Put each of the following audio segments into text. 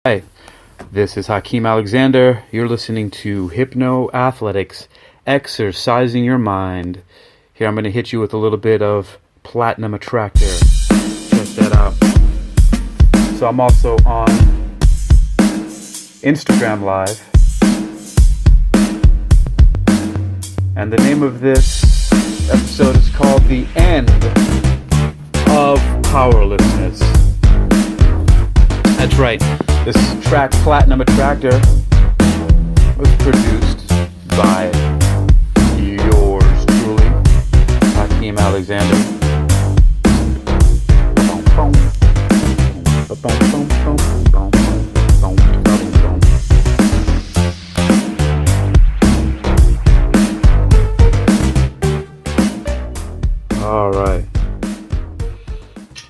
Hi, this is Hakeem Alexander. You're listening to HypnoAthletics, exercising your mind. Here I'm going to hit you with a little bit of Platinum Attractor. Check that out. So I'm also on Instagram Live. And the name of this episode is called The End of Powerlessness. That's right. This track, Platinum Attractor, was produced by yours truly, Hakeem Alexander.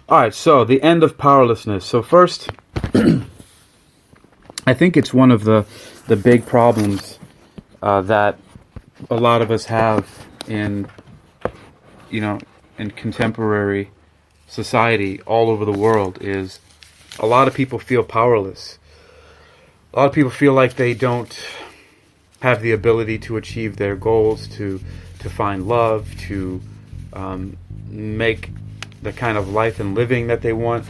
All right, so the end of powerlessness. So first, I think it's one of the big problems that a lot of us have in contemporary society all over the world is a lot of people feel powerless. A lot of people feel like they don't have the ability to achieve their goals, to find love, to make the kind of life and living that they want,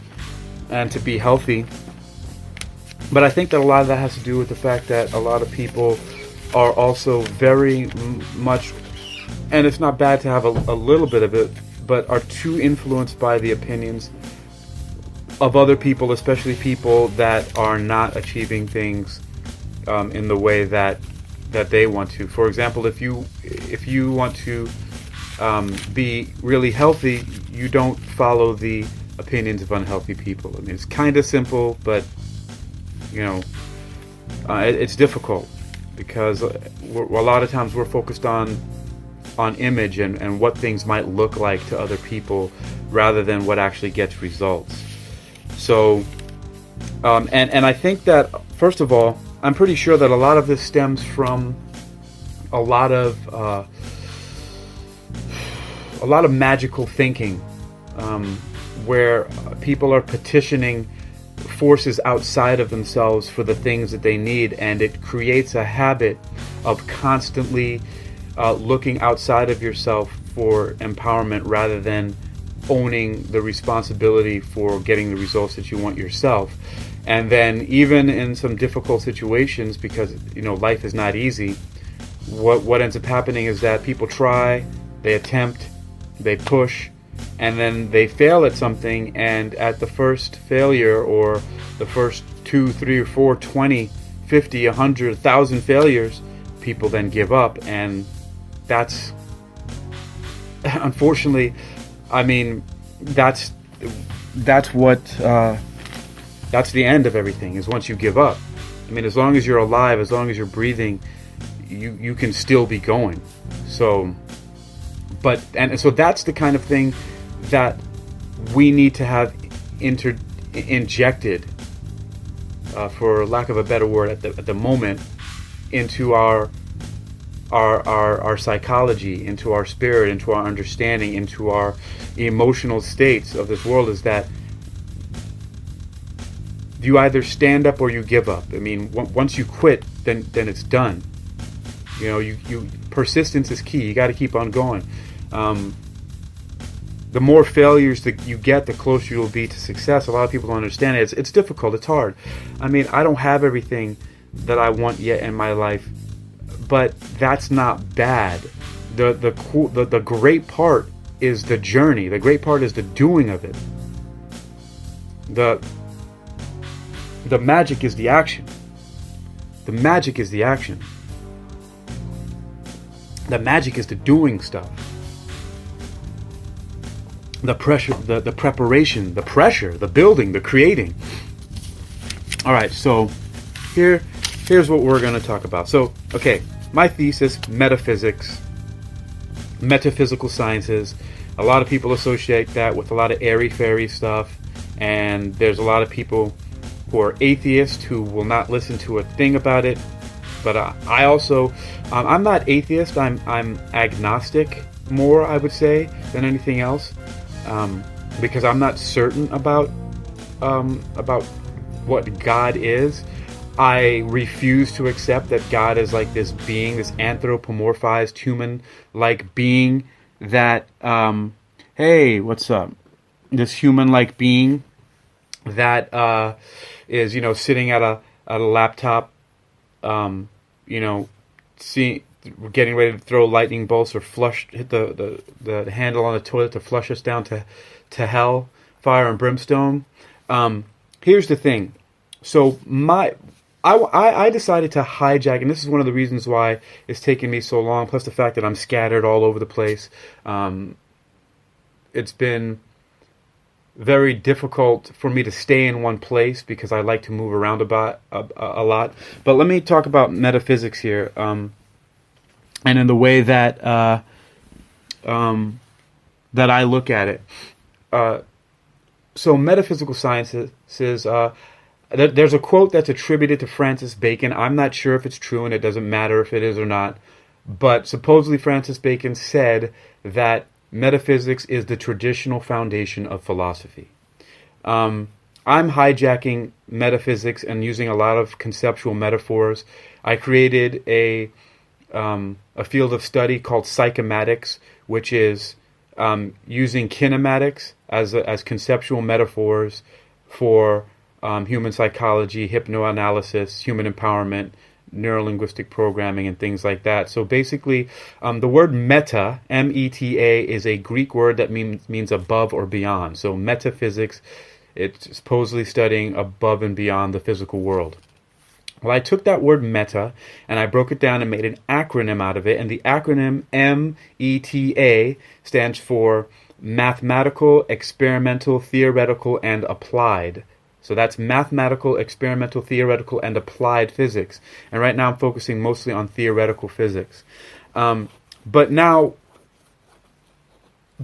and to be healthy. But I think that a lot of that has to do with the fact that a lot of people are also very much, and it's not bad to have a little bit of it, but are too influenced by the opinions of other people, especially people that are not achieving things in the way that they want to. For example, if you want to be really healthy, you don't follow the opinions of unhealthy people. I mean, it's kind of simple, but it's difficult because a lot of times we're focused on image and what things might look like to other people rather than what actually gets results. So, and I think that, first of all, I'm pretty sure that a lot of this stems from a lot of magical thinking, where people are petitioning forces outside of themselves for the things that they need, and it creates a habit of constantly looking outside of yourself for empowerment rather than owning the responsibility for getting the results that you want yourself. And then even in some difficult situations, because life is not easy, what ends up happening is that people try, they attempt, they push, and then they fail at something, and at the first failure, or the first 2, 3, or 4, 20, 50, 100, 1,000 failures, people then give up. And that's, unfortunately, I mean, that's the end of everything, is once you give up. I mean, as long as you're alive, as long as you're breathing, you can still be going. So that's the kind of thing that we need to have injected, for lack of a better word, at the moment, into our psychology, into our spirit, into our understanding, into our emotional states of this world, is that you either stand up or you give up. I mean, once you quit, then it's done. You persistence is key. You got to keep on going. The more failures that you get, the closer you'll be to success. A lot of people don't understand it. It's difficult. It's hard. I mean, I don't have everything that I want yet in my life, but that's not bad. The great part is the journey. The great part is the doing of it. The magic is the action. The magic is the action. The magic is the doing stuff. The pressure, the preparation, the pressure, the building, the creating. All right, so here's what we're going to talk about. So, okay, my thesis, metaphysics, metaphysical sciences. A lot of people associate that with a lot of airy-fairy stuff, and there's a lot of people who are atheists who will not listen to a thing about it. But I also, I'm not atheist. I'm agnostic more, I would say, than anything else. Because I'm not certain about what God is. I refuse to accept that God is like this being, this anthropomorphized human-like being that, hey, what's up? This human-like being that is, sitting at a laptop, getting ready to throw lightning bolts or hit the handle on the toilet to flush us down to hell, fire and brimstone. Here's the thing. So I decided to hijack, and this is one of the reasons why it's taken me so long, plus the fact that I'm scattered all over the place. It's been very difficult for me to stay in one place because I like to move around a lot. But let me talk about metaphysics here, and in the way that that I look at it. So metaphysical sciences says, there's a quote that's attributed to Francis Bacon. I'm not sure if it's true, and it doesn't matter if it is or not. But supposedly Francis Bacon said that metaphysics is the traditional foundation of philosophy. I'm hijacking metaphysics and using a lot of conceptual metaphors. I created a field of study called psychomatics, which is using kinematics as conceptual metaphors for human psychology, hypnoanalysis, human empowerment, neurolinguistic programming, and things like that. So basically, the word meta, M-E-T-A, is a Greek word that means above or beyond. So metaphysics, it's supposedly studying above and beyond the physical world. Well, I took that word meta and I broke it down and made an acronym out of it. And the acronym META stands for Mathematical, Experimental, Theoretical, and Applied. So that's mathematical, experimental, theoretical, and applied physics. And right now I'm focusing mostly on theoretical physics. But now,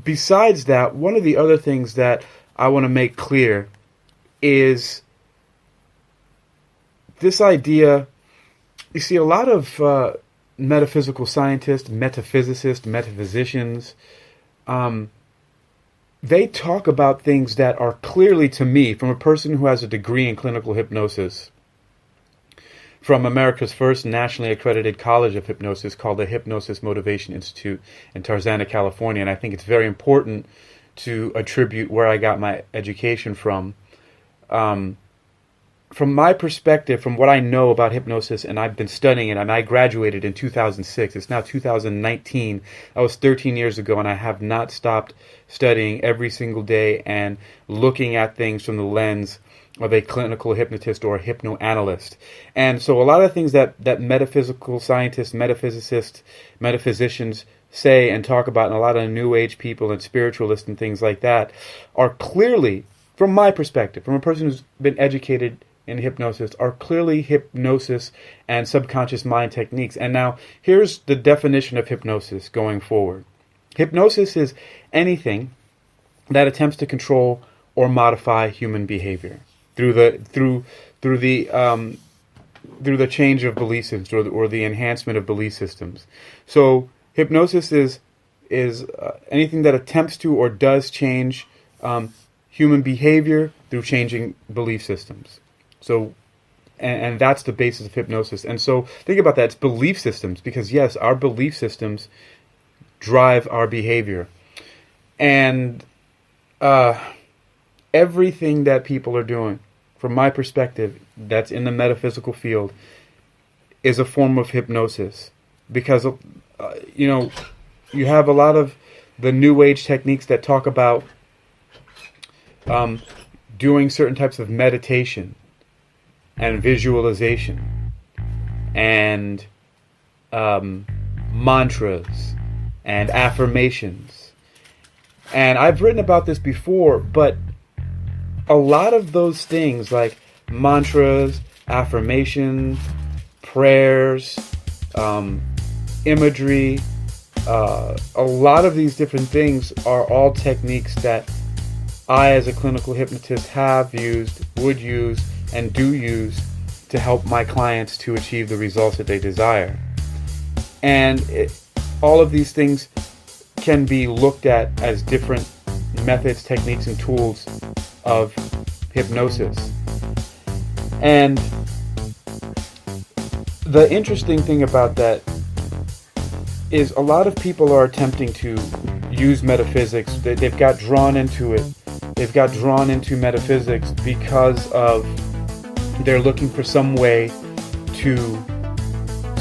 besides that, one of the other things that I want to make clear is this idea. You see, a lot of metaphysical scientists, metaphysicists, metaphysicians, they talk about things that are clearly, to me, from a person who has a degree in clinical hypnosis, from America's first nationally accredited college of hypnosis called the Hypnosis Motivation Institute in Tarzana, California. And I think it's very important to attribute where I got my education from. From my perspective, from what I know about hypnosis, and I've been studying it, and I graduated in 2006. It's now 2019. That was 13 years ago, and I have not stopped studying every single day and looking at things from the lens of a clinical hypnotist or a hypnoanalyst. And so a lot of things that metaphysical scientists, metaphysicists, metaphysicians say and talk about, and a lot of New Age people and spiritualists and things like that, are clearly, from my perspective, from a person who's been educated in hypnosis, are clearly hypnosis and subconscious mind techniques. And now, here's the definition of hypnosis going forward. Hypnosis is anything that attempts to control or modify human behavior through the change of belief systems or the enhancement of belief systems. So hypnosis is anything that attempts to or does change human behavior through changing belief systems. So, and that's the basis of hypnosis. And so think about that. It's belief systems, because yes, our belief systems drive our behavior. And everything that people are doing, from my perspective, that's in the metaphysical field, is a form of hypnosis. Because, you have a lot of the New Age techniques that talk about doing certain types of meditation and visualization and mantras and affirmations. And I've written about this before, but a lot of those things like mantras, affirmations, prayers, imagery, a lot of these different things are all techniques that I, as a clinical hypnotist, have used, would use, and do use to help my clients to achieve the results that they desire. And all of these things can be looked at as different methods, techniques, and tools of hypnosis. And the interesting thing about that is a lot of people are attempting to use metaphysics. They've got drawn into it. They've got drawn into metaphysics because of they're looking for some way to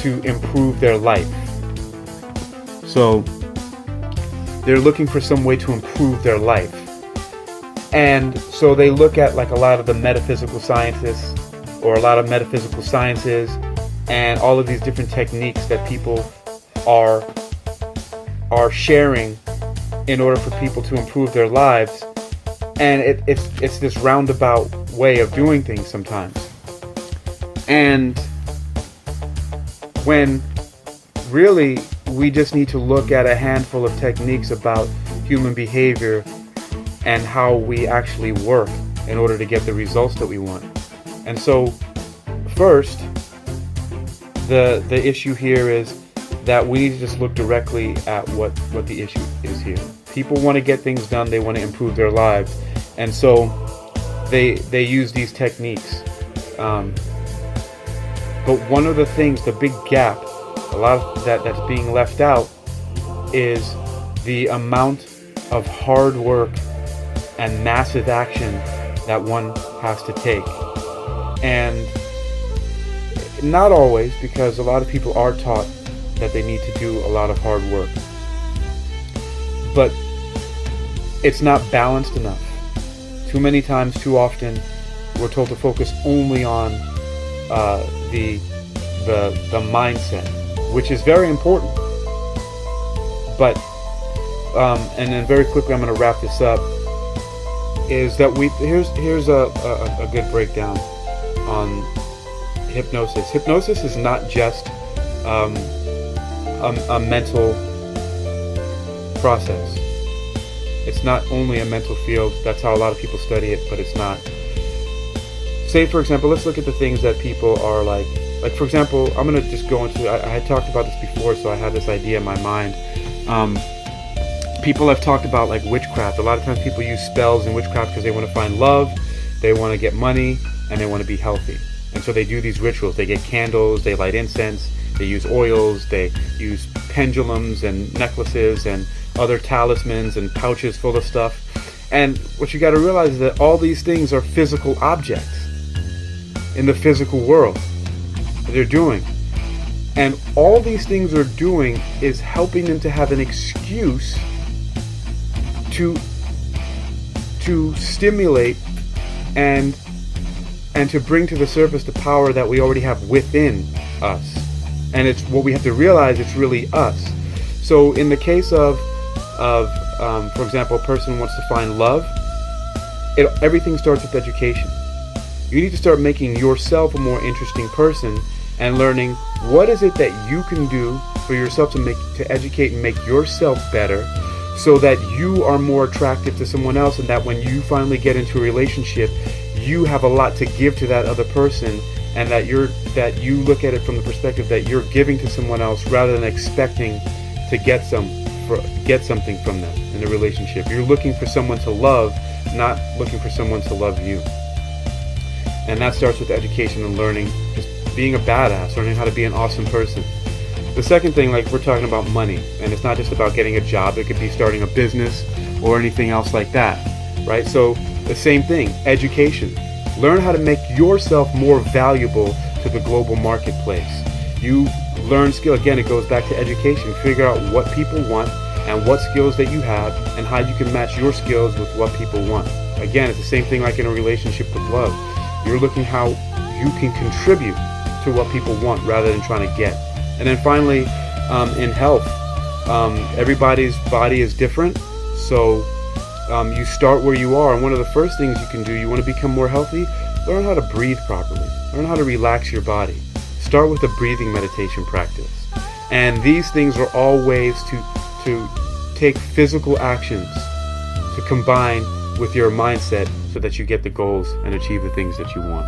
improve their life. So they're looking for some way to improve their life. And so they look at like a lot of the metaphysical scientists or a lot of metaphysical sciences and all of these different techniques that people are sharing in order for people to improve their lives. And it's this roundabout way of doing things sometimes. And when really we just need to look at a handful of techniques about human behavior and how we actually work in order to get the results that we want. And so first, the issue here is that we need to just look directly at what the issue is here. People want to get things done, they want to improve their lives, and so they use these techniques. But one of the things, the big gap, a lot of that's being left out, is the amount of hard work and massive action that one has to take. And not always, because a lot of people are taught that they need to do a lot of hard work. But it's not balanced enough. Too many times, too often, we're told to focus only on the mindset, which is very important. But and then very quickly, I'm going to wrap this up. Is that here's a good breakdown on hypnosis. Hypnosis is not just a mental process. It's not only a mental field. That's how a lot of people study it, but it's not. Say, for example, let's look at the things that people are like for example, I'm going to just go into, I had talked about this before, so I had this idea in my mind. People have talked about like witchcraft. A lot of times people use spells in witchcraft because they want to find love, they want to get money, and they want to be healthy. And so they do these rituals. They get candles, they light incense, they use oils, they use pendulums and necklaces and other talismans and pouches full of stuff. And what you got to realize is that all these things are physical objects in the physical world that they're doing. And all these things are doing is helping them to have an excuse to stimulate and to bring to the surface the power that we already have within us. And it's what we have to realize, it's really us. So in the case of for example, a person wants to find love, everything starts with education. You need to start making yourself a more interesting person and learning what is it that you can do for yourself to educate and make yourself better, so that you are more attractive to someone else, and that when you finally get into a relationship, you have a lot to give to that other person, and that you look at it from the perspective that you're giving to someone else rather than expecting to get something from them in a relationship. You're looking for someone to love, not looking for someone to love you. And that starts with education and learning, just being a badass, learning how to be an awesome person. The second thing, like we're talking about money, and it's not just about getting a job, it could be starting a business or anything else like that, right? So the same thing, education. Learn how to make yourself more valuable to the global marketplace. You learn skill, again, it goes back to education. Figure out what people want and what skills that you have and how you can match your skills with what people want. Again, it's the same thing like in a relationship with love. You're looking how you can contribute to what people want rather than trying to get. And then finally, in health, everybody's body is different, so you start where you are. And one of the first things you can do, you want to become more healthy, learn how to breathe properly, learn how to relax your body. Start with a breathing meditation practice. And these things are all ways to take physical actions to combine with your mindset so that you get the goals and achieve the things that you want.